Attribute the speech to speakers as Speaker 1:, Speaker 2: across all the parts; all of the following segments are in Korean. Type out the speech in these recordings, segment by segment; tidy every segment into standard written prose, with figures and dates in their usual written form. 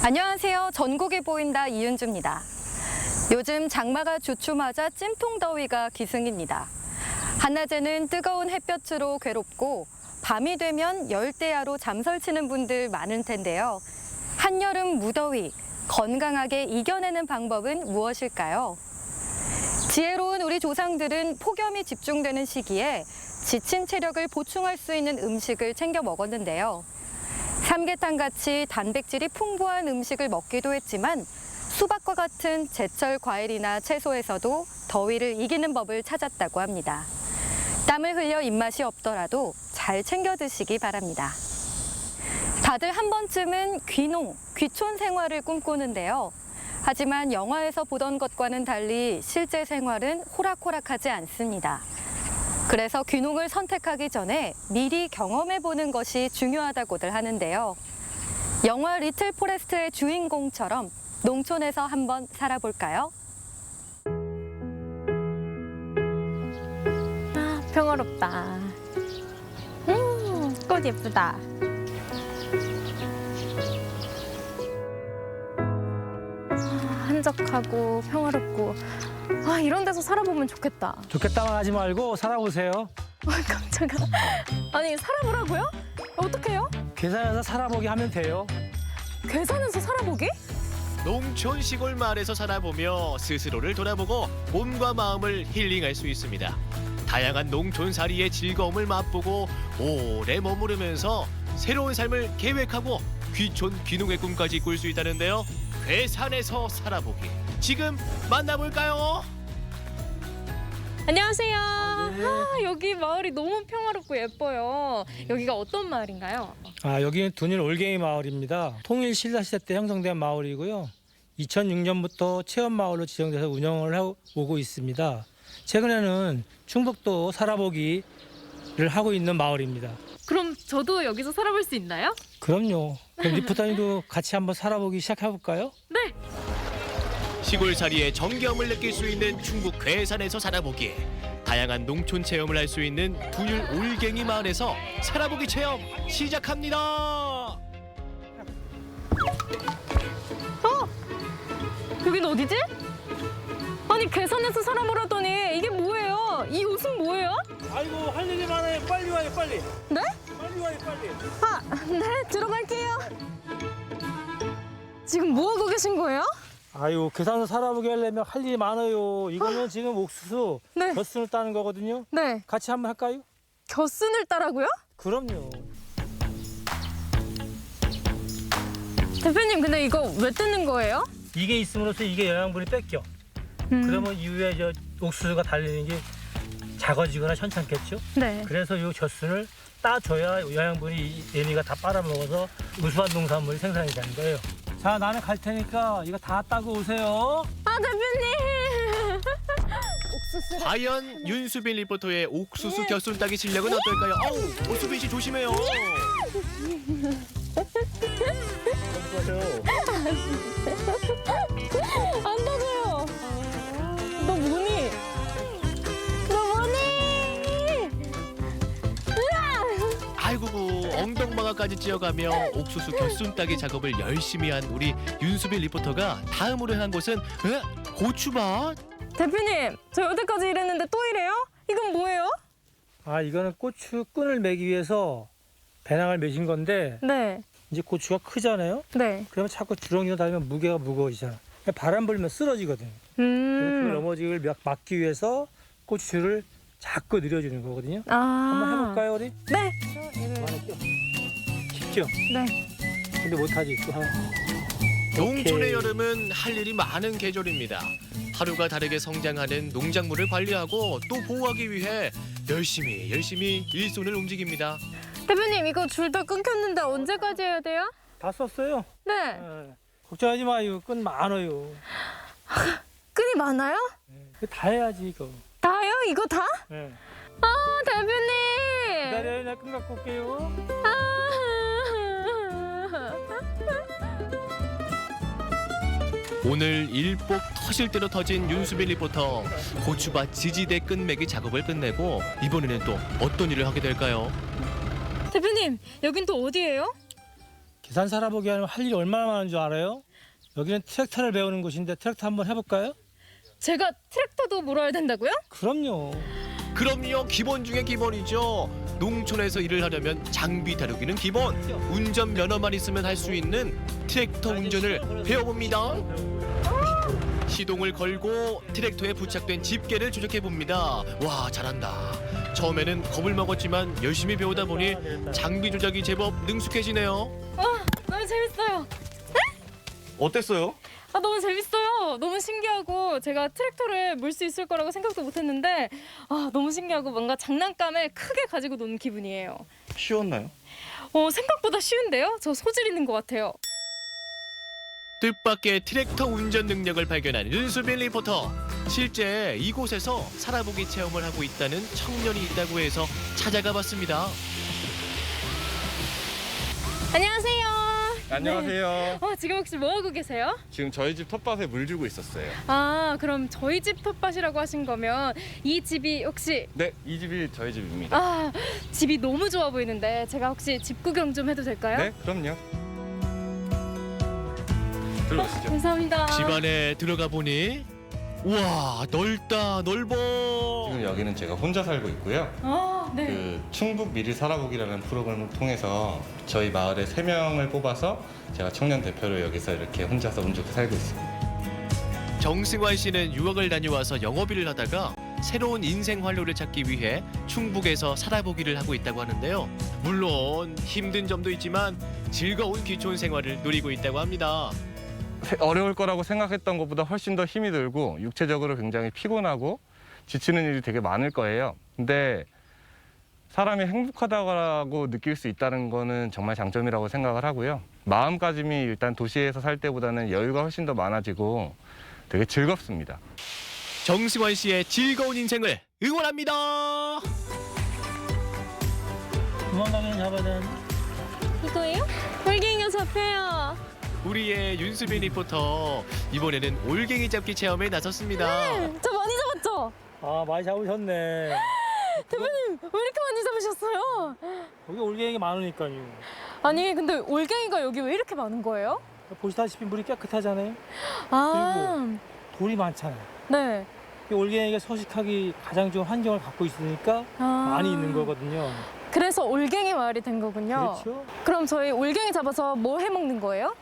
Speaker 1: 안녕하세요. 전국이 보인다 이윤주입니다. 요즘 장마가 주춤하자 찜통 더위가 기승입니다. 한낮에는 뜨거운 햇볕으로 괴롭고 밤이 되면 열대야로 잠설치는 분들 많을 텐데요. 한여름 무더위, 건강하게 이겨내는 방법은 무엇일까요? 지혜로운 우리 조상들은 폭염이 집중되는 시기에 지친 체력을 보충할 수 있는 음식을 챙겨 먹었는데요. 삼계탕같이 단백질이 풍부한 음식을 먹기도 했지만 수박과 같은 제철 과일이나 채소에서도 더위를 이기는 법을 찾았다고 합니다. 땀을 흘려 입맛이 없더라도 잘 챙겨 드시기 바랍니다. 다들 한 번쯤은 귀농, 귀촌 생활을 꿈꾸는데요. 하지만 영화에서 보던 것과는 달리 실제 생활은 호락호락하지 않습니다. 그래서 귀농을 선택하기 전에 미리 경험해보는 것이 중요하다고들 하는데요. 영화 리틀 포레스트의 주인공처럼 농촌에서 한번 살아볼까요?
Speaker 2: 아, 평화롭다. 꽃 예쁘다. 한적하고 평화롭고 이런 데서 살아보면 좋겠다.
Speaker 3: 좋겠다만 하지 말고 살아보세요.
Speaker 2: 깜짝아. 아니 살아보라고요? 어떡해요?
Speaker 3: 계산해서 살아보게 하면 돼요.
Speaker 2: 괴산에서 살아보기?
Speaker 4: 농촌 시골 마을에서 살아보며 스스로를 돌아보고 몸과 마음을 힐링할 수 있습니다. 다양한 농촌살이의 즐거움을 맛보고 오래 머무르면서 새로운 삶을 계획하고 귀촌 귀농의 꿈까지 꿀 수 있다는데요. 괴산에서 살아보기. 지금 만나볼까요?
Speaker 2: 안녕하세요. 여기 마을이 너무 평화롭고 예뻐요. 여기가 어떤 마을인가요?
Speaker 3: 여기는 둔일 올갱이 마을입니다. 통일 신라 시대 때 형성된 마을이고요. 2006년부터 체험 마을로 지정돼서 운영을 오고 있습니다. 최근에는 충북도 살아보기를 하고 있는 마을입니다.
Speaker 2: 그럼 저도 여기서 살아볼 수 있나요?
Speaker 3: 그럼요. 그럼 리포터님도 같이 한번 살아보기 시작해볼까요?
Speaker 2: 네.
Speaker 4: 시골살이의 정겨움을 느낄 수 있는 충북 괴산에서 살아보기. 다양한 농촌 체험을 할 수 있는 둔일 올갱이 마을에서 살아보기 체험 시작합니다.
Speaker 2: 여긴 어디지? 아니 괴산에서 살아보라더니 이게 뭐예요? 이 옷은 뭐예요?
Speaker 3: 아이고 할 일이 많아요. 빨리 와요 빨리.
Speaker 2: 네?
Speaker 3: 빨리 와요 빨리.
Speaker 2: 네, 들어갈게요. 지금 뭐 하고 계신 거예요?
Speaker 3: 괴산에서 살아보게 하려면 할 일이 많아요. 이거는 지금 옥수수
Speaker 2: 네.
Speaker 3: 벼순을 따는 거거든요.
Speaker 2: 네,
Speaker 3: 같이 한번 할까요?
Speaker 2: 겨순을 따라고요?
Speaker 3: 그럼요.
Speaker 2: 대표님, 근데 이거 왜 뜯는 거예요?
Speaker 3: 이게 있음으로써 이게 영양분이 뺏겨. 그러면 이후에 저 옥수수가 달리는 게 작아지거나 현찮겠죠.
Speaker 2: 네.
Speaker 3: 그래서 이 젖순을 따줘야 영양분이 얘네가 다 빨아먹어서 우수한 농산물이 생산이 되는 거예요. 자, 나는 갈 테니까 이거 다 따고 오세요.
Speaker 2: 대표님! 옥수수.
Speaker 4: 과연 윤수빈 리포터의 옥수수 겨순 따기 실력은 어떨까요? 어우, 오수빈 씨 조심해요.
Speaker 2: 안 닫아요. 너 뭐니? 너 뭐니? 으아!
Speaker 4: 아이고, 엉덩방아까지 찧어가며 옥수수 겨순 따기 작업을 열심히 한 우리 윤수빈 리포터가 다음으로 향한 곳은 고추밭.
Speaker 2: 대표님, 저 여태까지 이랬는데 또 이래요? 이건 뭐예요?
Speaker 3: 이거는 고추 끈을 매기 위해서 배낭을 매신 건데
Speaker 2: 네.
Speaker 3: 이제 고추가 크잖아요.
Speaker 2: 네.
Speaker 3: 그러면 자꾸 주렁이로 달면 무게가 무거워지잖아. 바람 불면 쓰러지거든. 그래서 그걸 넘어지기를 막기 위해서 고추를 자꾸 늘려주는 거거든요. 한번 해볼까요, 우리?
Speaker 2: 네.
Speaker 3: 쉽죠?
Speaker 2: 네.
Speaker 3: 근데 못하지. 또
Speaker 4: 농촌의
Speaker 3: 오케이.
Speaker 4: 여름은 할 일이 많은 계절입니다. 하루가 다르게 성장하는 농작물을 관리하고 또 보호하기 위해 열심히 일손을 움직입니다.
Speaker 2: 대표님, 이거 줄 다 끊겼는데 언제까지 해야 돼요?
Speaker 3: 다 썼어요.
Speaker 2: 네.
Speaker 3: 걱정하지 마요. 끈 많아요.
Speaker 2: 끈이 많아요?
Speaker 3: 이거 다 해야지 이거.
Speaker 2: 다요? 이거 다?
Speaker 3: 네.
Speaker 2: 대표님!
Speaker 3: 기다려요. 내가 끈 갖고 올게요.
Speaker 4: 오늘 일복 터질 대로 터진 윤수빈 리포터. 고추밭 지지대 끝매기 작업을 끝내고 이번에는 또 어떤 일을 하게 될까요?
Speaker 2: 대표님, 여긴 또 어디예요?
Speaker 3: 계산 살아보기 하면 할 일이 얼마나 많은 줄 알아요? 여기는 트랙터를 배우는 곳인데 트랙터 한번 해볼까요?
Speaker 2: 제가 트랙터도 몰아야 된다고요?
Speaker 3: 그럼요.
Speaker 4: 그럼요, 기본 중에 기본이죠. 농촌에서 일을 하려면 장비 다루기는 기본. 운전 면허만 있으면 할 수 있는 트랙터 운전을 배워봅니다. 시동을 걸고 트랙터에 부착된 집게를 조작해 봅니다. 와, 잘한다. 처음에는 겁을 먹었지만 열심히 배우다 보니 장비 조작이 제법 능숙해지네요.
Speaker 2: 너무 재밌어요.
Speaker 5: 어땠어요?
Speaker 2: 너무 재밌어요. 너무 신기하고 제가 트랙터를 몰 수 있을 거라고 생각도 못했는데 너무 신기하고 뭔가 장난감을 크게 가지고 노는 기분이에요.
Speaker 5: 쉬웠나요?
Speaker 2: 생각보다 쉬운데요? 저 소질 있는 것 같아요.
Speaker 4: 뜻밖의 트랙터 운전 능력을 발견한 윤수빈 리포터. 실제 이곳에서 살아보기 체험을 하고 있다는 청년이 있다고 해서 찾아가 봤습니다.
Speaker 2: 안녕하세요.
Speaker 5: 안녕하세요.
Speaker 2: 지금 혹시 뭐 하고 계세요?
Speaker 5: 지금 저희 집 텃밭에 물 주고 있었어요.
Speaker 2: 그럼 저희 집 텃밭이라고 하신 거면 이 집이 혹시
Speaker 5: 네, 이 집이 저희 집입니다.
Speaker 2: 집이 너무 좋아 보이는데 제가 혹시 집 구경 좀 해도 될까요?
Speaker 5: 네, 그럼요. 들어오시죠.
Speaker 2: 감사합니다.
Speaker 4: 집 안에 들어가 보니 우와, 넓다, 넓어.
Speaker 5: 지금 여기는 제가 혼자 살고 있고요.
Speaker 2: 네.
Speaker 5: 그 충북 미리 살아보기라는 프로그램을 통해서 저희 마을에 3명을 뽑아서 제가 청년 대표로 여기서 이렇게 혼자서 운 좋게 살고 있습니다.
Speaker 4: 정승환 씨는 유학을 다녀와서 영업일을 하다가 새로운 인생 활로를 찾기 위해 충북에서 살아보기를 하고 있다고 하는데요. 물론 힘든 점도 있지만 즐거운 귀촌 생활을 누리고 있다고 합니다.
Speaker 5: 어려울 거라고 생각했던 것보다 훨씬 더 힘이 들고 육체적으로 굉장히 피곤하고 지치는 일이 되게 많을 거예요. 근데 사람이 행복하다고 느낄 수 있다는 거는 정말 장점이라고 생각을 하고요. 마음가짐이 일단 도시에서 살 때보다는 여유가 훨씬 더 많아지고 되게 즐겁습니다.
Speaker 4: 정승환 씨의 즐거운 인생을 응원합니다.
Speaker 3: 도망가면 잡아야 되는데.
Speaker 2: 이거예요? 올갱이가 잡혀요.
Speaker 4: 우리의 윤수빈 리포터, 이번에는 올갱이 잡기 체험에 나섰습니다.
Speaker 2: 저 많이 잡았죠?
Speaker 3: 많이 잡으셨네.
Speaker 2: 대표님 왜 이렇게 많이 잡으셨어요?
Speaker 3: 여기 올갱이가 많으니까요.
Speaker 2: 아니 근데 올갱이가 여기 왜 이렇게 많은 거예요?
Speaker 3: 보시다시피 물이 깨끗하잖아요. 돌이 많잖아요.
Speaker 2: 네.
Speaker 3: 이 올갱이가 서식하기 가장 좋은 환경을 갖고 있으니까 많이 있는 거거든요.
Speaker 2: 그래서 올갱이 마을이 된 거군요.
Speaker 3: 그렇죠.
Speaker 2: 그럼 저희 올갱이 잡아서 뭐 해 먹는 거예요?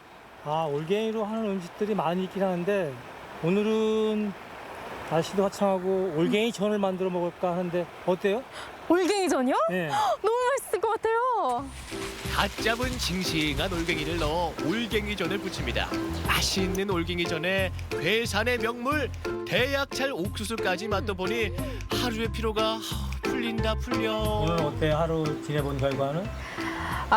Speaker 3: 올갱이로 하는 음식들이 많이 있긴 하는데 오늘은 날씨도 화창하고 올갱이 전을 만들어 먹을까 하는데 어때요?
Speaker 2: 올갱이전이요?
Speaker 3: 네.
Speaker 2: 너무 맛있을 것 같아요.
Speaker 4: 갓 잡은 싱싱한 올갱이를 넣어 올갱이전을 부칩니다. 맛있는 올갱이전에 괴산의 명물 대약찰 옥수수까지 맛도 보니 하루의 피로가 풀린다 풀려.
Speaker 3: 오늘 어때? 하루 지내본 결과는?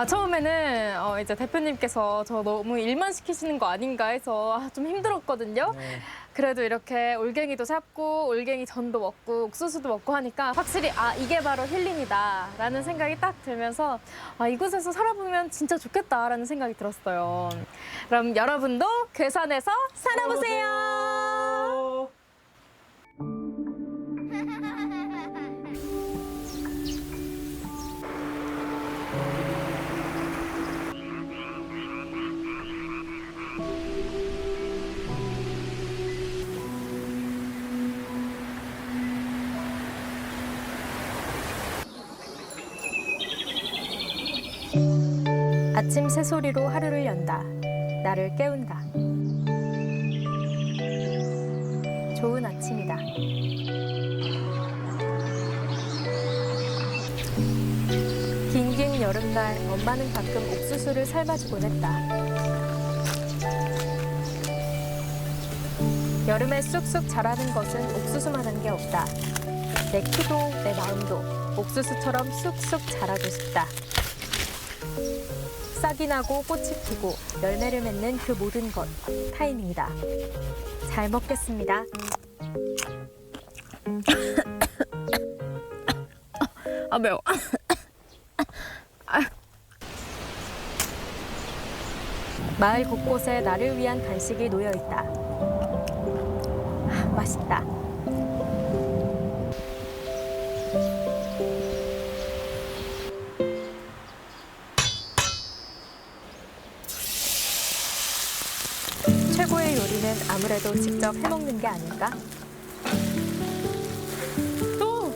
Speaker 2: 처음에는 이제 대표님께서 저 너무 일만 시키시는 거 아닌가 해서 좀 힘들었거든요.
Speaker 3: 네.
Speaker 2: 그래도 이렇게 올갱이도 잡고 올갱이 전도 먹고 옥수수도 먹고 하니까 확실히 이게 바로 힐링이다라는 생각이 딱 들면서 이곳에서 살아보면 진짜 좋겠다라는 생각이 들었어요. 그럼 여러분도 괴산에서 살아보세요. 아침 새소리로 하루를 연다. 나를 깨운다. 좋은 아침이다. 긴 여름날 엄마는 가끔 옥수수를 삶아주곤 했다. 여름에 쑥쑥 자라는 것은 옥수수만한 게 없다. 내 키도 내 마음도 옥수수처럼 쑥쑥 자라고 싶다. 싹이 나고 꽃이 피고 열매를 맺는 그 모든 것 타이밍이다. 잘 먹겠습니다. 매워. 마을 곳곳에 나를 위한 간식이 놓여 있다. 맛있다. 최고의 요리는 아무래도 직접 해먹는 게 아닐까? 또!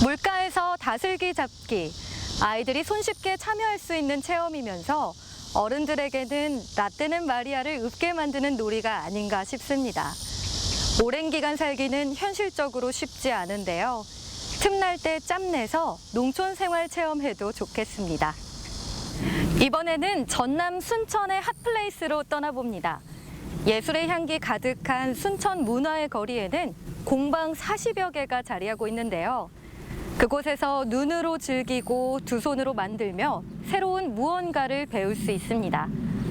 Speaker 1: 물가에서 다슬기 잡기. 아이들이 손쉽게 참여할 수 있는 체험이면서 어른들에게는 라떼는 마리아를 웃게 만드는 놀이가 아닌가 싶습니다. 오랜 기간 살기는 현실적으로 쉽지 않은데요. 틈날 때 짬내서 농촌 생활 체험해도 좋겠습니다. 이번에는 전남 순천의 핫플레이스로 떠나봅니다. 예술의 향기 가득한 순천 문화의 거리에는 공방 40여 개가 자리하고 있는데요. 그곳에서 눈으로 즐기고 두 손으로 만들며 새로운 무언가를 배울 수 있습니다.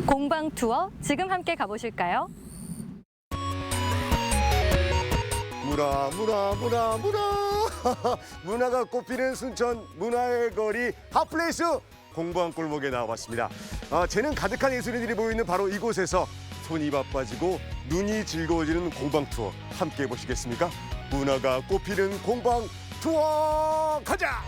Speaker 1: 공방 투어 지금 함께 가보실까요?
Speaker 6: 문화 문화가 꽃피는 순천 문화의 거리 핫플레이스 공방 골목에 나와봤습니다. 재능 가득한 예술인들이 모이는 바로 이곳에서 손이 바빠지고 눈이 즐거워지는 공방 투어 함께 해보시겠습니까? 문화가 꽃피는 공방 투어 가자!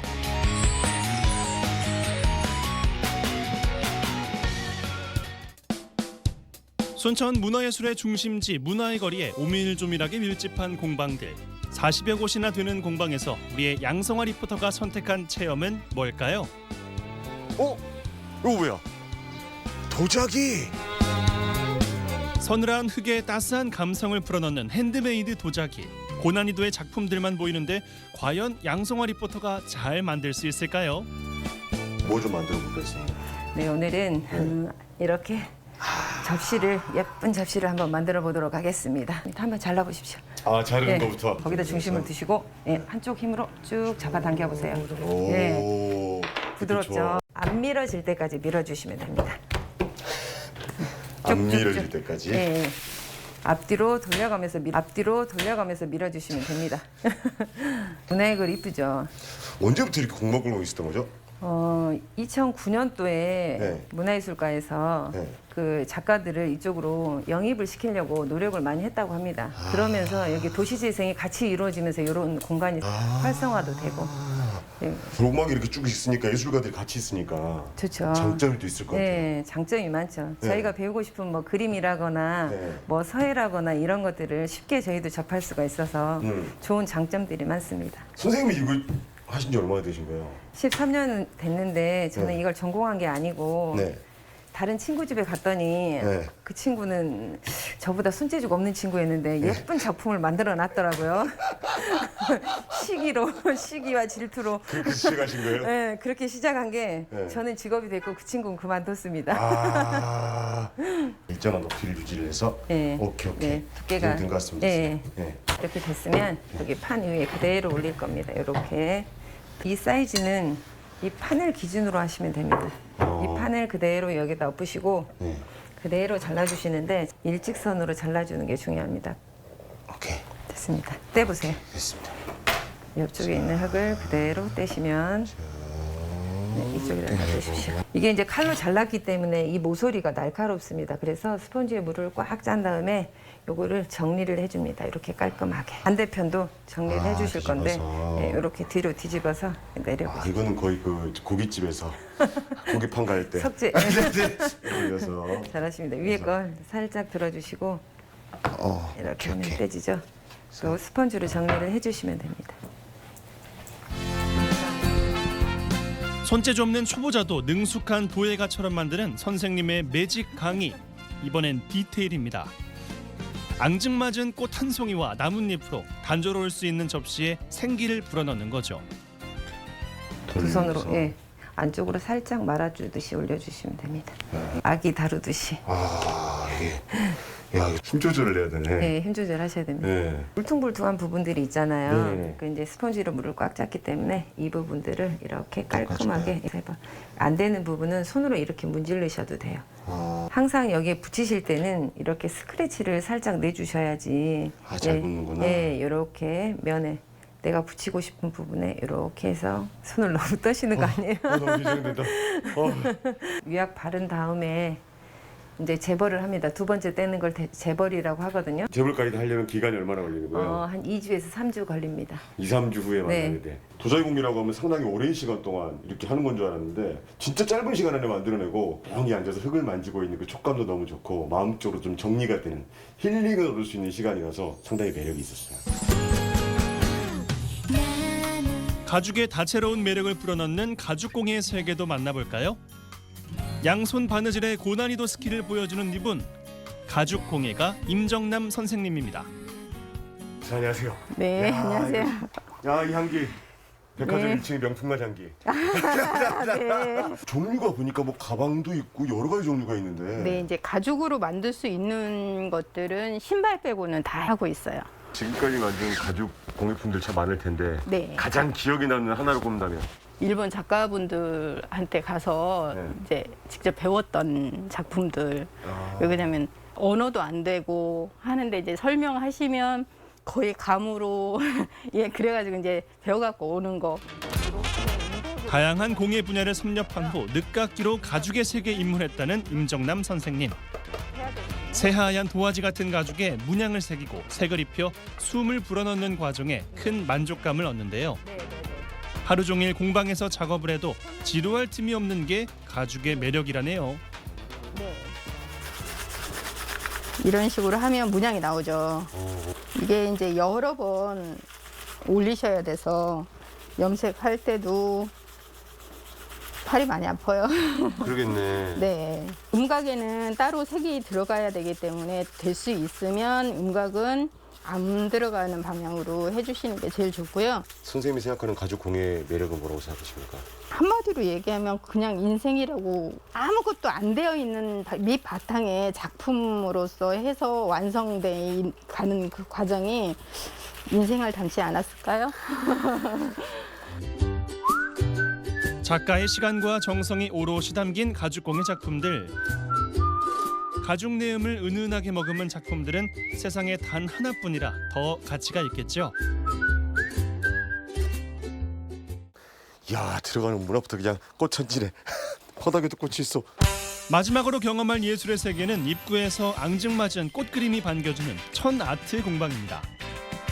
Speaker 7: 순천 문화예술의 중심지 문화의 거리에 오밀조밀하게 밀집한 공방들. 40여 곳이나 되는 공방에서 우리의 양성화 리포터가 선택한 체험은 뭘까요?
Speaker 6: 이거 뭐야? 도자기!
Speaker 7: 서늘한 흙에 따스한 감성을 풀어넣는 핸드메이드 도자기. 고난이도의 작품들만 보이는데 과연 양성화 리포터가 잘 만들 수 있을까요?
Speaker 6: 뭐 좀 만들어 볼까요?
Speaker 8: 네, 오늘은 이렇게 예쁜 접시를 한번 만들어 보도록 하겠습니다. 한번 잘라보십시오.
Speaker 6: 자르는
Speaker 8: 네,
Speaker 6: 거부터.
Speaker 8: 거기다 중심을 두시고 한쪽 힘으로 쭉 잡아 당겨보세요. 네, 부드럽죠?
Speaker 6: 좋아.
Speaker 8: 안 밀어질 때까지 밀어주시면 됩니다.
Speaker 6: 안
Speaker 8: 쭉쭉쭉.
Speaker 6: 밀어질 때까지?
Speaker 8: 네, 앞뒤로 돌려가면서 밀어주시면 됩니다. 문화의 글 이쁘죠?
Speaker 6: 언제부터 이렇게 공방골목이 있었던 거죠?
Speaker 8: 2009년도에
Speaker 6: 네.
Speaker 8: 문화예술가에서
Speaker 6: 네.
Speaker 8: 그 작가들을 이쪽으로 영입을 시키려고 노력을 많이 했다고 합니다. 그러면서 여기 도시재생이 같이 이루어지면서 이런 공간이 활성화도 되고. 네,
Speaker 6: 골목이 이렇게 쭉 있으니까 예술가들이 같이 있으니까
Speaker 8: 좋죠.
Speaker 6: 장점이 또 있을 것 같아요.
Speaker 8: 네, 장점이 많죠.
Speaker 6: 네.
Speaker 8: 저희가 배우고 싶은 뭐 그림이라거나
Speaker 6: 네.
Speaker 8: 뭐 서예라거나 이런 것들을 쉽게 저희도 접할 수가 있어서 좋은 장점들이 많습니다.
Speaker 6: 선생님이 이거 하신 지 얼마나 되신 거예요?
Speaker 8: 13년 됐는데 저는
Speaker 6: 네.
Speaker 8: 이걸 전공한 게 아니고
Speaker 6: 네.
Speaker 8: 다른 친구 집에 갔더니
Speaker 6: 네.
Speaker 8: 그 친구는 저보다 손재주가 없는 친구였는데 예쁜 작품을 만들어 놨더라고요. 시기와 질투로.
Speaker 6: 그렇게 시작하신 거예요?
Speaker 8: 네, 그렇게 시작한 게
Speaker 6: 네.
Speaker 8: 저는 직업이 됐고 그 친구는 그만뒀습니다.
Speaker 6: 일정한 높이를 유지를 해서
Speaker 8: 네.
Speaker 6: 오케이.
Speaker 8: 네, 두께가
Speaker 6: 된 것 같습니다.
Speaker 8: 네.
Speaker 6: 네.
Speaker 8: 이렇게 됐으면 여기 판 위에 그대로 올릴 겁니다. 이렇게. 이 사이즈는 이 판을 기준으로 하시면 됩니다. 이 판을 그대로 여기다 엎으시고
Speaker 6: 네.
Speaker 8: 그대로 잘라주시는데 일직선으로 잘라주는 게 중요합니다.
Speaker 6: 오케이.
Speaker 8: 됐습니다. 떼보세요.
Speaker 6: 됐습니다.
Speaker 8: 옆쪽에 있는 흙을 그대로 떼시면 네, 이쪽에다 떼주십시오. 이게 이제 칼로 잘랐기 때문에 이 모서리가 날카롭습니다. 그래서 스펀지에 물을 꽉 짠 다음에 요거를 정리를 해줍니다. 이렇게 깔끔하게. 반대편도 정리를 해주실 건데
Speaker 6: 뒤집어서.
Speaker 8: 네, 이렇게 뒤로 뒤집어서 내려보세요.
Speaker 6: 이거는 거의 그 고깃집에서 고기판 갈 때.
Speaker 8: 석재.
Speaker 6: 올려서.
Speaker 8: 잘하십니다. 위에 걸 살짝 들어주시고 이렇게 하면 떼지죠. 또 스펀지로 정리를 해주시면 됩니다.
Speaker 7: 손재주 없는 초보자도 능숙한 도예가처럼 만드는 선생님의 매직 강의. 이번엔 디테일입니다. 앙증맞은 꽃 한 송이와 나뭇잎으로 단조로울 수 있는 접시에 생기를 불어넣는 거죠.
Speaker 8: 두 손으로 안쪽으로 살짝 말아주듯이 올려주시면 됩니다. 아기 다루듯이.
Speaker 6: 이게 힘 조절을 해야 되네.
Speaker 8: 네, 힘 조절하셔야 됩니다.
Speaker 6: 네.
Speaker 8: 울퉁불퉁한 부분들이 있잖아요.
Speaker 6: 네.
Speaker 8: 그 이제 스펀지로 물을 꽉 짰기 때문에 이 부분들을 이렇게 깔끔하게 해봐. 안 되는 부분은 손으로 이렇게 문지르셔도 돼요. 항상 여기에 붙이실 때는 이렇게 스크래치를 살짝 내주셔야지.
Speaker 6: 잘 붙는구나.
Speaker 8: 예, 이렇게 면에 내가 붙이고 싶은 부분에 이렇게 해서 손을 너무 떠시는 거 아니에요?
Speaker 6: 너무 긴장된다.
Speaker 8: 위약 바른 다음에 이제 재벌을 합니다. 두 번째 떼는 걸 재벌이라고 하거든요.
Speaker 6: 재벌까지 하려면 기간이 얼마나 걸리는 거예요?
Speaker 8: 한 2주에서 3주 걸립니다.
Speaker 6: 2, 3주 후에
Speaker 8: 네.
Speaker 6: 만나는데 도자기공이라고 하면 상당히 오랜 시간 동안 이렇게 하는 건 줄 알았는데 진짜 짧은 시간 안에 만들어내고 조용히 앉아서 흙을 만지고 있는 그 촉감도 너무 좋고 마음적으로 좀 정리가 되는 힐링을 얻을 수 있는 시간이라서 상당히 매력이 있었어요.
Speaker 7: 가죽의 다채로운 매력을 불어넣는 가죽공예의 세계도 만나볼까요? 양손 바느질의 고난이도 스킬을 보여주는 이분, 가죽공예가 임정남 선생님입니다.
Speaker 6: 자, 안녕하세요.
Speaker 8: 네,
Speaker 6: 야,
Speaker 8: 안녕하세요.
Speaker 6: 야, 이 향기. 백화점
Speaker 8: 네.
Speaker 6: 1층의 명품맛 향기.
Speaker 8: 네.
Speaker 6: 종류가 보니까 뭐 가방도 있고 여러 가지 종류가 있는데
Speaker 9: 네, 이제 가죽으로 만들 수 있는 것들은 신발 빼고는 다 하고 있어요.
Speaker 6: 지금까지 만든 가죽 공예품들 참 많을 텐데
Speaker 9: 네.
Speaker 6: 가장 기억에 남는 하나를 꼽는다면
Speaker 9: 일본 작가분들한테 가서
Speaker 6: 네.
Speaker 9: 이제 직접 배웠던 작품들.
Speaker 6: 아.
Speaker 9: 왜냐면 언어도 안 되고 하는데 이제 설명하시면 거의 감으로 예, 그래가지고 이제 배워갖고 오는 거.
Speaker 7: 다양한 공예 분야를 섭렵한 후 늦깎이로 가죽의 세계에 입문했다는 임정남 선생님. 새하얀 도화지 같은 가죽에 문양을 새기고 색을 입혀 숨을 불어넣는 과정에 큰 만족감을 얻는데요. 하루 종일 공방에서 작업을 해도 지루할 틈이 없는 게 가죽의 매력이라네요.
Speaker 9: 이런 식으로 하면 문양이 나오죠. 이게 이제 여러 번 올리셔야 돼서 염색할 때도 팔이 많이 아파요.
Speaker 6: 그러겠네.
Speaker 9: 네. 음각에는 따로 색이 들어가야 되기 때문에 될 수 있으면 음각은 안 들어가는 방향으로 해주시는 게 제일 좋고요.
Speaker 6: 선생님이 생각하는 가죽 공예 매력은 뭐라고 생각하십니까?
Speaker 9: 한마디로 얘기하면 그냥 인생이라고 아무것도 안 되어 있는 밑 바탕에 작품으로서 해서 완성돼 가는 그 과정이 인생을 닮지 않았을까요?
Speaker 7: 작가의 시간과 정성이 오롯이 담긴 가죽공예 작품들. 가죽 내음을 은은하게 머금은 작품들은 세상에 단 하나뿐이라 더 가치가 있겠죠.
Speaker 6: 야, 들어가는 문 앞부터 그냥 꽃천지네. 바닥에도 꽃이 있어.
Speaker 7: 마지막으로 경험할 예술의 세계는 입구에서 앙증맞은 꽃그림이 반겨주는 천 아트 공방입니다.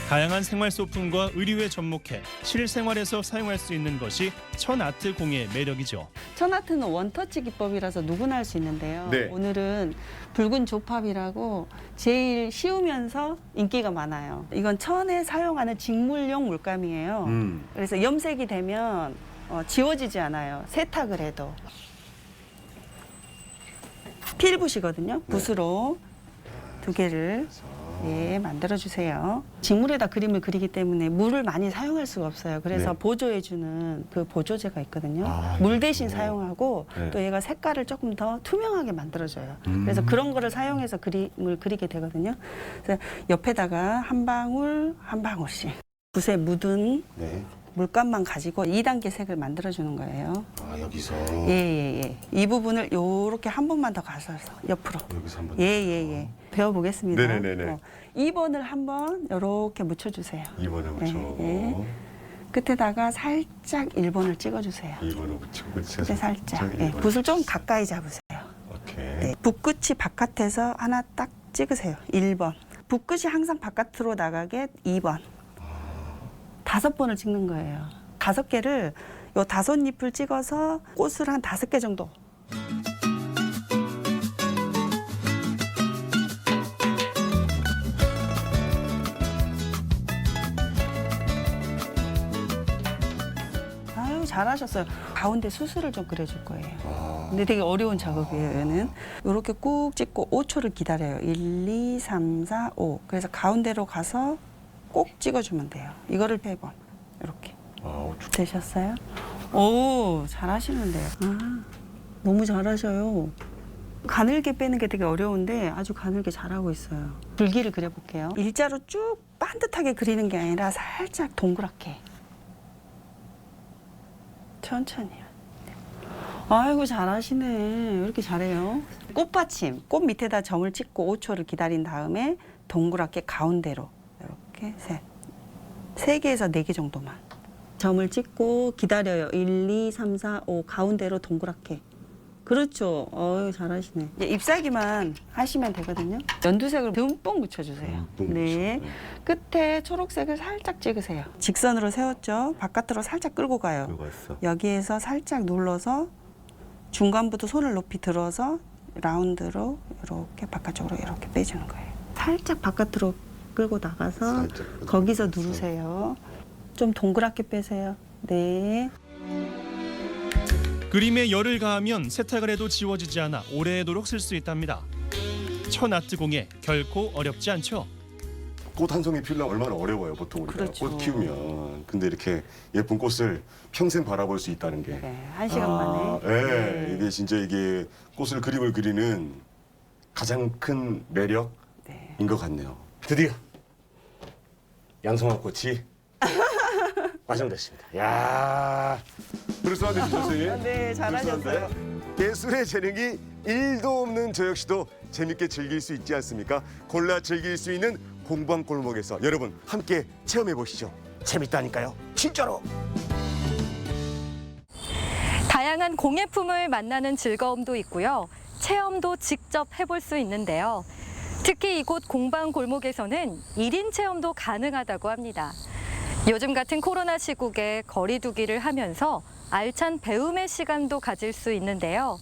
Speaker 7: 다양한 생활 소품과 의류에 접목해 실생활에서 사용할 수 있는 것이 천 아트 공예의 매력이죠.
Speaker 10: 천 아트는 원터치 기법이라서 누구나 할 수 있는데요.
Speaker 6: 네.
Speaker 10: 오늘은 붉은 조팝이라고 제일 쉬우면서 인기가 많아요. 이건 천에 사용하는 직물용 물감이에요. 그래서 염색이 되면 지워지지 않아요. 세탁을 해도. 필붓이거든요. 붓으로 두 개를 만들어주세요. 직물에다 그림을 그리기 때문에 물을 많이 사용할 수가 없어요. 그래서
Speaker 6: 네.
Speaker 10: 보조해주는 그 보조제가 있거든요.
Speaker 6: 아,
Speaker 10: 물 대신
Speaker 6: 이거.
Speaker 10: 사용하고
Speaker 6: 네.
Speaker 10: 또 얘가 색깔을 조금 더 투명하게 만들어줘요. 그래서 그런 거를 사용해서 그림을 그리게 되거든요. 그래서 옆에다가 한 방울 한 방울씩 붓에 묻은
Speaker 6: 네.
Speaker 10: 물감만 가지고 2단계 색을 만들어주는 거예요.
Speaker 6: 아, 여기서
Speaker 10: 예. 이 부분을 요렇게 한 번만 더 가서서 옆으로.
Speaker 6: 여기서 한번.
Speaker 10: 예. 배워보겠습니다.
Speaker 6: 네네네네.
Speaker 10: 2번을 한번 이렇게 묻혀주세요.
Speaker 6: 2번을 붙여.
Speaker 10: 예. 끝에다가 살짝 1번을 찍어주세요.
Speaker 6: 2번을 붙이고
Speaker 10: 끝에 살짝.
Speaker 6: 저기
Speaker 10: 예.
Speaker 6: 1번.
Speaker 10: 붓을 좀 가까이 잡으세요.
Speaker 6: 오케이.
Speaker 10: 네. 붓끝이 바깥에서 하나 딱 찍으세요. 1번. 붓끝이 항상 바깥으로 나가게 2번. 5번을 찍는 거예요. 5개를 요 5잎을 찍어서 꽃을 한 5개 정도. 아유, 잘하셨어요. 가운데 수술을 좀 그려줄 거예요. 근데 되게 어려운 작업이에요, 얘는. 이렇게 꾹 찍고 5초를 기다려요. 1, 2, 3, 4, 5. 그래서 가운데로 가서 꼭 찍어주면 돼요. 이거를 100번. 이렇게. 되셨어요? 오, 잘하시는데요. 아, 너무 잘하셔요. 가늘게 빼는 게 되게 어려운데 아주 가늘게 잘하고 있어요. 줄기를 그려볼게요. 일자로 쭉 반듯하게 그리는 게 아니라 살짝 동그랗게. 천천히요. 아이고, 잘하시네. 왜 이렇게 잘해요? 꽃받침. 꽃 밑에다 점을 찍고 5초를 기다린 다음에 동그랗게 가운데로 이렇게 셋. 3개에서 4개 정도만. 점을 찍고 기다려요. 1, 2, 3, 4, 5 가운데로 동그랗게 그렇죠. 잘하시네. 이제 잎사귀만 하시면 되거든요. 연두색을 듬뿍 묻혀주세요. 네. 끝에 초록색을 살짝 찍으세요. 직선으로 세웠죠. 바깥으로 살짝 끌고 가요. 여기에서 살짝 눌러서 중간부터 손을 높이 들어서 라운드로 이렇게 바깥쪽으로 이렇게 빼주는 거예요. 살짝 바깥으로 끌고 나가서 거기서 누르세요. 좀 동그랗게 빼세요. 네.
Speaker 7: 그림에 열을 가하면 세탁을 해도 지워지지 않아 오래도록 쓸 수 있답니다. 첫 아트공예 결코 어렵지 않죠.
Speaker 6: 꽃 한 송이 피우려면 얼마나 어려워요, 보통 우리가.
Speaker 10: 그렇죠.
Speaker 6: 꽃 키우면. 근데 이렇게 예쁜 꽃을 평생 바라볼 수 있다는 게.
Speaker 10: 네, 1시간 만에.
Speaker 6: 네. 이게 진짜 이게 꽃을 그림을 그리는 가장 큰 매력인 것 같네요. 드디어 양송화 꽃이 완성됐습니다. 야, 그럴싸한데 진짜 선생님?
Speaker 10: 네, 잘하셨어요.
Speaker 6: 예술의 재능이 1도 없는 저 역시도 재밌게 즐길 수 있지 않습니까? 골라 즐길 수 있는 공방골목에서 여러분 함께 체험해 보시죠. 재밌다니까요. 진짜로.
Speaker 1: 다양한 공예품을 만나는 즐거움도 있고요. 체험도 직접 해볼 수 있는데요. 특히 이곳 공방골목에서는 1인 체험도 가능하다고 합니다. 요즘 같은 코로나 시국에 거리두기를 하면서 알찬 배움의 시간도 가질 수 있는데요.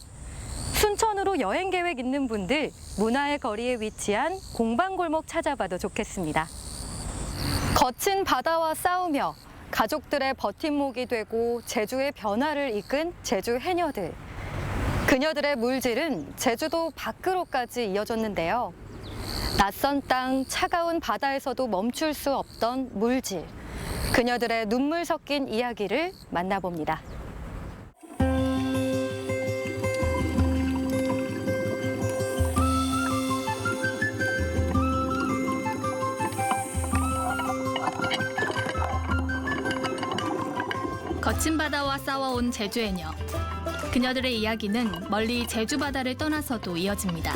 Speaker 1: 순천으로 여행 계획 있는 분들, 문화의 거리에 위치한 공방골목 찾아봐도 좋겠습니다. 거친 바다와 싸우며 가족들의 버팀목이 되고 제주의 변화를 이끈 제주 해녀들. 그녀들의 물질은 제주도 밖으로까지 이어졌는데요. 낯선 땅, 차가운 바다에서도 멈출 수 없던 물질. 그녀들의 눈물 섞인 이야기를 만나봅니다.
Speaker 11: 거친 바다와 싸워온 제주 해녀. 그녀들의 이야기는 멀리 제주 바다를 떠나서도 이어집니다.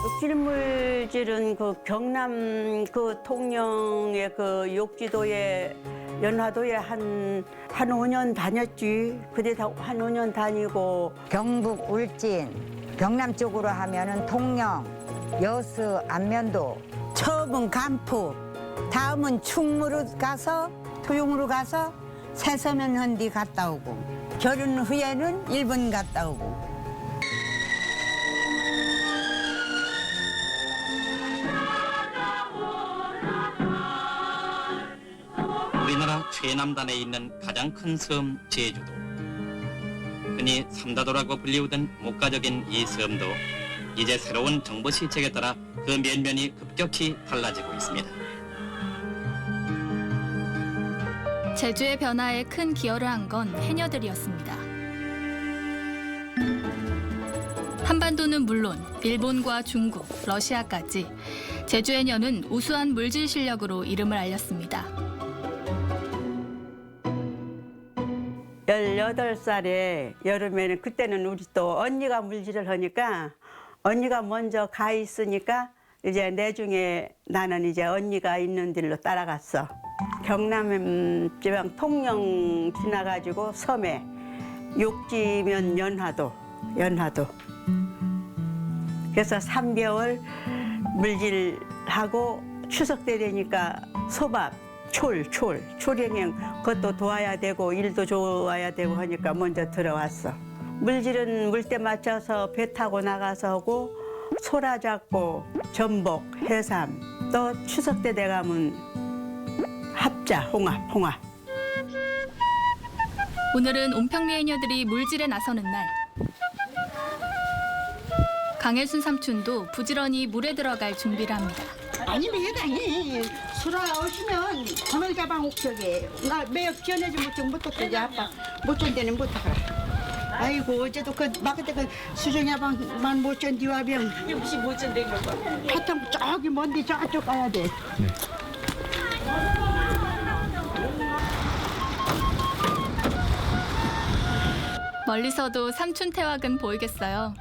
Speaker 12: 옥질물질은 그 경남 그 통영의 그 욕지도에 연화도에 한 5년 다녔지. 그때 한 5년 다니고
Speaker 13: 경북 울진, 경남 쪽으로 하면은 통영, 여수, 안면도.
Speaker 12: 처음은 간포, 다음은 충무로 가서 토용으로 가서 새서면 헌디 갔다 오고 결혼 후에는 일본 갔다 오고.
Speaker 14: 우리나라 최남단에 있는 가장 큰 섬 제주도. 흔히 삼다도라고 불리우던 목가적인 이 섬도 이제 새로운 정부 시책에 따라 그 면면이 급격히 달라지고 있습니다.
Speaker 11: 제주의 변화에 큰 기여를 한 건 해녀들이었습니다. 한반도는 물론 일본과 중국, 러시아까지 제주 해녀는 우수한 물질 실력으로 이름을 알렸습니다.
Speaker 12: 18살에 여름에는 그때는 우리 또 언니가 물질을 하니까 언니가 먼저 가 있으니까 이제 내중에 나는 이제 언니가 있는 길로 따라갔어. 경남 지방 통영 지나가지고 섬에 욕지면 연화도. 그래서 3개월 물질하고 추석 때 되니까 소밥, 초령행 그것도 도와야 되고 일도 좋아야 되고 하니까 먼저 들어왔어. 물질은 물때 맞춰서 배 타고 나가서 하고 소라 잡고 전복, 해삼 또 추석 때 돼가면 합자, 홍합.
Speaker 11: 오늘은 온평리 해녀들이 물질에 나서는 날. 강혜순 삼촌도 부지런히 물에 들어갈 준비를 합니다.
Speaker 15: 아니 매다니 수라 오시면 오늘 가방 옥석에 나 매역 지어내주면 못 떴지 아빠 못 전대는 못 하라. 아이고 어제도 그 막그때 그 수정이 아방만 못 전디와 병 혹시 못 전된 거 봐. 하여튼 저기 먼데 저쪽 가야 돼.
Speaker 11: 멀리서도 삼촌 태왁은 보이겠어요.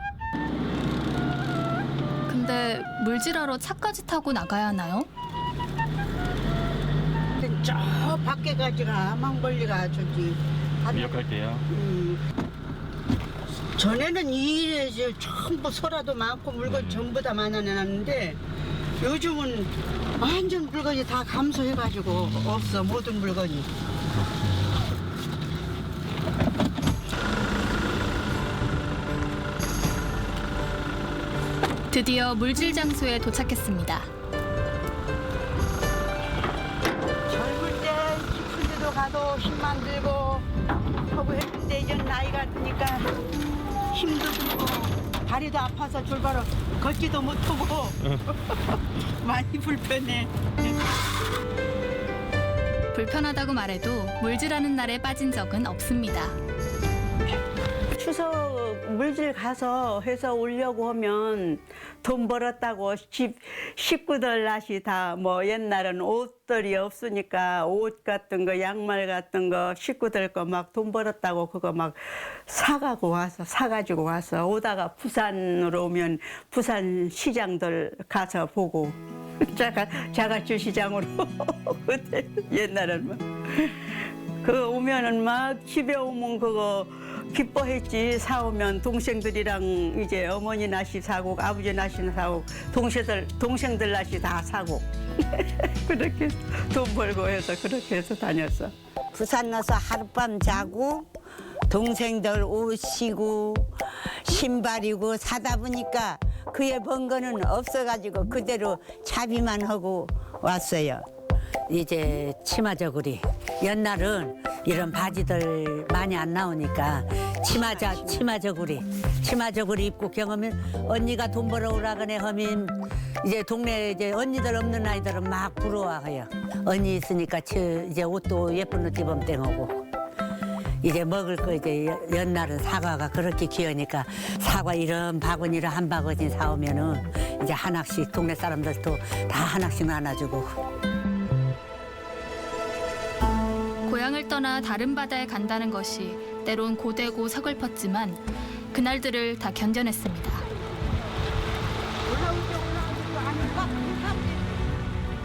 Speaker 11: 근데 물질하러 차까지 타고 나가야 하나요?
Speaker 15: 저 밖에까지가 망벌리가 저기
Speaker 5: 미역할게요.
Speaker 15: 전에는 이 일에 전부 소라도 많고 물건 전부 다 많아놨는데 요즘은 완전 물건이 다 감소해가지고 없어, 모든 물건이.
Speaker 11: 드디어 물질 장소에 도착했습니다.
Speaker 15: 젊을 때 깊은 데도 가도 힘만 들고 하고 했는데 이제 나이가 드니까 힘도 들고 다리도 아파서 줄바로 걷지도 못하고 많이 불편해.
Speaker 11: 불편하다고 말해도 물질하는 날에 빠진 적은 없습니다.
Speaker 12: 추석 물질 가서 해서 오려고 하면 돈 벌었다고 식구들 낯이 다 뭐 옛날은 옷들이 없으니까 옷 같은 거 양말 같은 거 식구들 거 막 돈 벌었다고 그거 막 사가지고 와서 오다가 부산으로 오면 부산 시장들 가서 보고 자가주 시장으로 그때 옛날은 막 그 오면은 막 집에 오면 그거 기뻐했지. 사오면 동생들이랑 이제 어머니 낯이 사고 아버지 낯이 사고 동생들 낯이 다 사고 그렇게 돈 벌고 해서 그렇게 해서 다녔어.
Speaker 13: 부산 나서 하룻밤 자고 동생들 옷이고 신발이고 사다 보니까 그에 번 거는 없어가지고 그대로 차비만 하고 왔어요. 이제 치마저고리. 옛날은 이런 바지들 많이 안 나오니까 치마저고리 입고 경험은 언니가 돈 벌어오라 그네 하면 이제 동네 이제 언니들 없는 아이들은 막 부러워해요. 언니 있으니까 이제 옷도 예쁜 옷 입으면 땡하고 이제 먹을 거 이제 옛날은 사과가 그렇게 귀하니까 사과 이런 바구니를 한 바구니 사오면은 이제 하나씩 동네 사람들도 다 하나씩 나눠주고.
Speaker 11: 고향을 떠나 다른 바다에 간다는 것이 때론 고되고 서글펐지만 그날들을 다 견뎌냈습니다.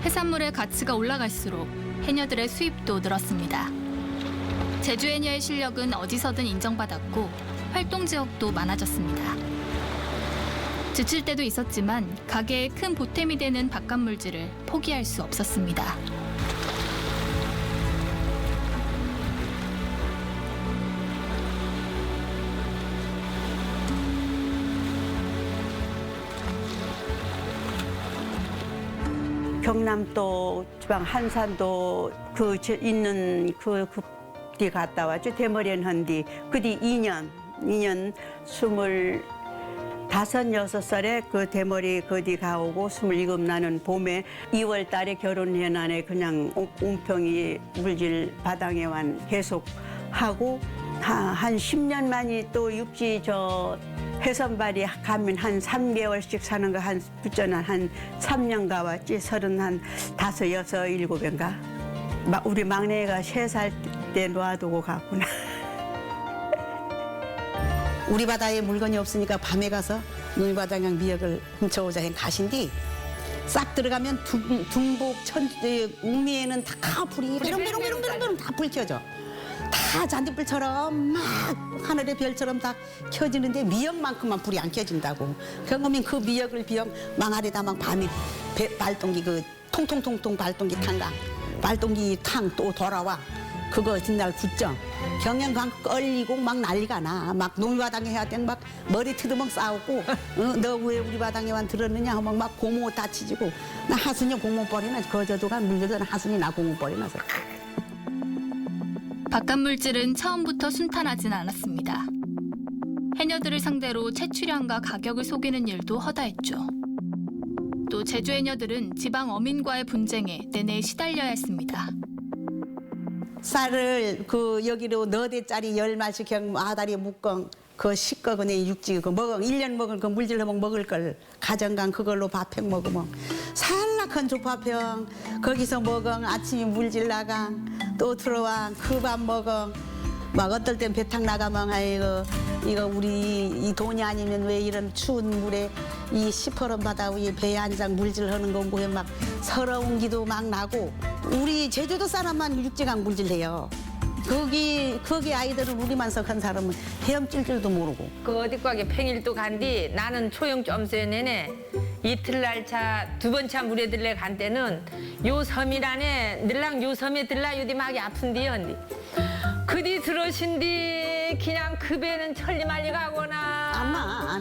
Speaker 11: 해산물의 가치가 올라갈수록 해녀들의 수입도 늘었습니다. 제주 해녀의 실력은 어디서든 인정받았고 활동 지역도 많아졌습니다. 지칠 때도 있었지만 가게에 큰 보탬이 되는 바깥물질을 포기할 수 없었습니다.
Speaker 12: 경남도 지방 한산도 있는 그뒤 갔다 왔죠. 대머리엔 한뒤 그뒤 2년 25, 6살에 그 대머리 그뒤 가오고 27 나는 봄에 2월 달에 결혼해나네 그냥 온평이 물질 바당에만 계속 하고 한 10년 만이 또 육지 해선발이 가면 한 3개월씩 사는 거 한 붙여는 한 3년 가왔지. 35, 6, 7인가. 우리 막내가 3살 때 놔두고 갔구나.
Speaker 15: 우리 바다에 물건이 없으니까 밤에 가서 놀바당양 미역을 훔쳐오자 해 가신디 싹 들어가면 둥복 웅미에는 다 불이 비롱비롱 다 불 켜져. 다 잔디불처럼 막 하늘의 별처럼 다 켜지는데 미역만큼만 불이 안 켜진다고. 경험인 그 미역을 망아리다 막 밤에 발동기 그 통통통통 발동기 발동기 탕 또 돌아와. 그거 진날 붙죠. 경영광 끌리고 막 난리가 나. 막 놀바당에 해야 돼. 막 머리 트드먹 싸우고 너 왜 우리 바당에만 들었느냐 하면 막 고모 다치지고. 나 하순이 고모벌이나 거저도가 물려던 하순이 나 고모벌이나서.
Speaker 11: 바깥물질은 처음부터 순탄하진 않았습니다. 해녀들을 상대로 채취량과 가격을 속이는 일도 허다했죠. 또 제주 해녀들은 지방 어민과의 분쟁에 내내 시달려야 했습니다.
Speaker 15: 쌀을 여기로 4대짜리 10마씩 아다리 묶어 그 식거근에 육지 그 먹어 1년 먹을 그 물질러먹 먹을 걸 가정간 그걸로 밥평 먹으면 살락한 족밥평 거기서 먹어 아침에 물질 나가 또 들어와 그 밥 먹어 막 어떨 땐 배탕 나가면 아이고 이거 우리 이 돈이 아니면 왜 이런 추운 물에 이 시퍼런 바다 위에 배 한 장 물질하는 거 보면 막 서러운 기도 막 나고 우리 제주도 사람만 육지강 물질해요. 거기 아이들은 우리만 석한 사람은 헤엄칠 줄도 모르고.
Speaker 8: 그 어디 가게 평일도 간디 나는 초영 좀 쐬 내내 이틀날 차 두 번 차 물에 들래 간 때는 요 섬이라네 늘랑 요 섬에 들라 요디 막이 아픈디 언디 그디 들어신디 그냥 그 배는 천리말리 가거나
Speaker 15: 안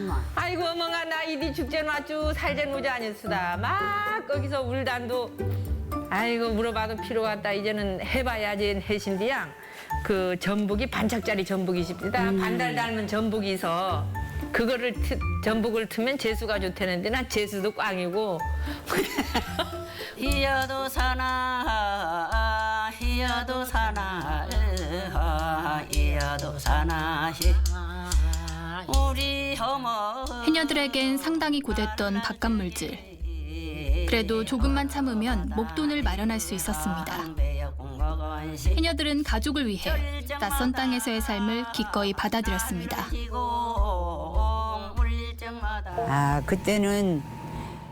Speaker 15: 와.
Speaker 8: 아이고 어멍아 나 이디 죽전 왔쭈 살전 오자 아니수다 막 거기서 울단도 아이고 물어봐도 필요가 없다 이제는 해봐야지 해신디양 그 전복이 반짝짜리 전복이십니다 반달 닮은 전복이 있어 그거를 전복을 트면 재수가 좋다는데 나 재수도 꽝이고
Speaker 13: 희여도 사나 희여도 사나 희여도 사나 우리 어머
Speaker 11: 해녀들에겐 상당히 고됐던 바깥물질. 그래도 조금만 참으면 목돈을 마련할 수 있었습니다. 해녀들은 가족을 위해 낯선 땅에서의 삶을 기꺼이 받아들였습니다.
Speaker 13: 그때는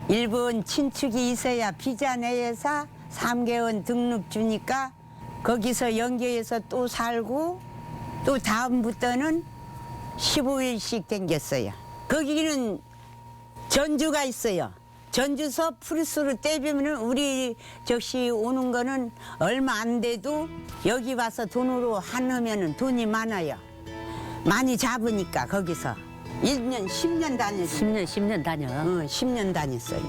Speaker 13: 일본 친축이 있어야 비자 내에서 3개월 등록 주니까 거기서 연계해서 또 살고 또 다음부터는 15일씩 댕겼어요. 거기는 전주가 있어요. 전주서 프리스로 떼비면 우리 적시 오는 거는 얼마 안 돼도 여기 와서 돈으로 한하면은 돈이 많아요. 많이 잡으니까 거기서 1년, 10년 다녔어요. 10년 다녀? 10년 다녔어요.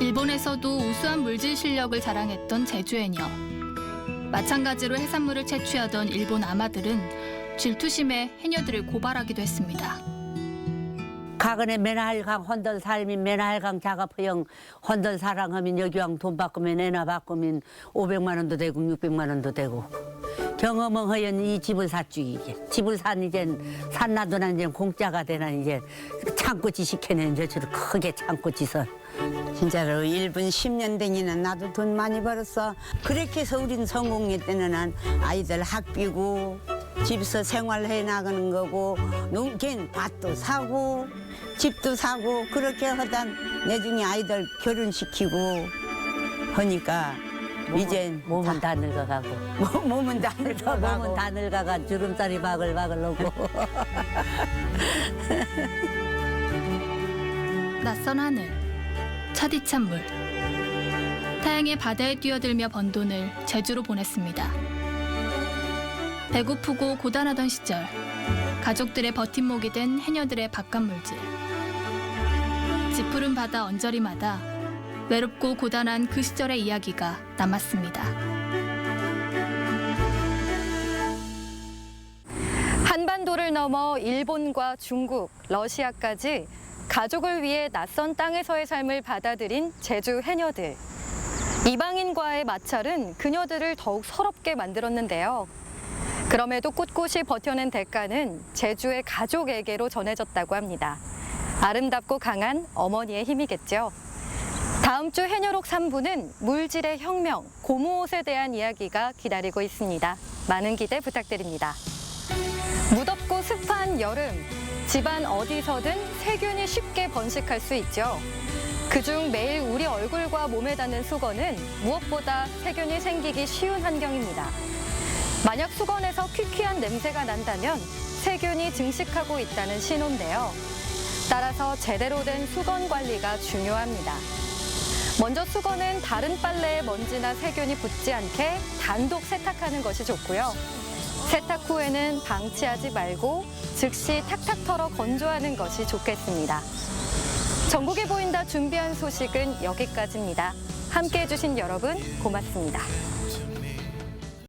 Speaker 11: 일본에서도 우수한 물질 실력을 자랑했던 제주해녀. 마찬가지로 해산물을 채취하던 일본 아마들은 질투심에 해녀들을 고발하기도 했습니다.
Speaker 13: 가근에 맨할강 혼돈 삶이 맨할강 작업형 혼돈 사랑하면 여기왕 돈 바꾸면 애나 바꾸면 500만 원도 되고 600만 원도 되고 경험은 허연 이 집을 샀지 이제 집을 산 이젠 산나도나 이제 공짜가 되나 이제 창고지 시켜낸 저처럼 크게 창고지서 진짜로 1분 10년 댕기는 나도 돈 많이 벌었어. 그렇게 해서 우린 성공했다는 한 아이들 학비고 집에서 생활해 나가는 거고 농촌 밭도 사고 집도 사고 그렇게 하던 내중에 아이들 결혼시키고 하니까 이젠
Speaker 8: 몸은 다 늙어가고
Speaker 13: 몸은 다 늙어가고
Speaker 8: 몸은 다 늙어가 주름살이 바글바글 오고
Speaker 11: 낯선 하늘, 차디찬 물. 타양의 바다에 뛰어들며 번 돈을 제주로 보냈습니다. 배고프고 고단하던 시절, 가족들의 버팀목이 된 해녀들의 바깥물질. 짙푸른 바다 언저리마다 외롭고 고단한 그 시절의 이야기가 남았습니다.
Speaker 1: 한반도를 넘어 일본과 중국, 러시아까지 가족을 위해 낯선 땅에서의 삶을 받아들인 제주 해녀들. 이방인과의 마찰은 그녀들을 더욱 서럽게 만들었는데요. 그럼에도 꿋꿋이 버텨낸 대가는 제주의 가족에게로 전해졌다고 합니다. 아름답고 강한 어머니의 힘이겠죠. 다음 주 해녀록 3부는 물질의 혁명, 고무옷에 대한 이야기가 기다리고 있습니다. 많은 기대 부탁드립니다. 무덥고 습한 여름, 집안 어디서든 세균이 쉽게 번식할 수 있죠. 그중 매일 우리 얼굴과 몸에 닿는 수건은 무엇보다 세균이 생기기 쉬운 환경입니다. 만약 수건에서 퀴퀴한 냄새가 난다면 세균이 증식하고 있다는 신호인데요. 따라서 제대로 된 수건 관리가 중요합니다. 먼저 수건은 다른 빨래에 먼지나 세균이 붙지 않게 단독 세탁하는 것이 좋고요. 세탁 후에는 방치하지 말고 즉시 탁탁 털어 건조하는 것이 좋겠습니다. 전국에 보인다 준비한 소식은 여기까지입니다. 함께해 주신 여러분 고맙습니다.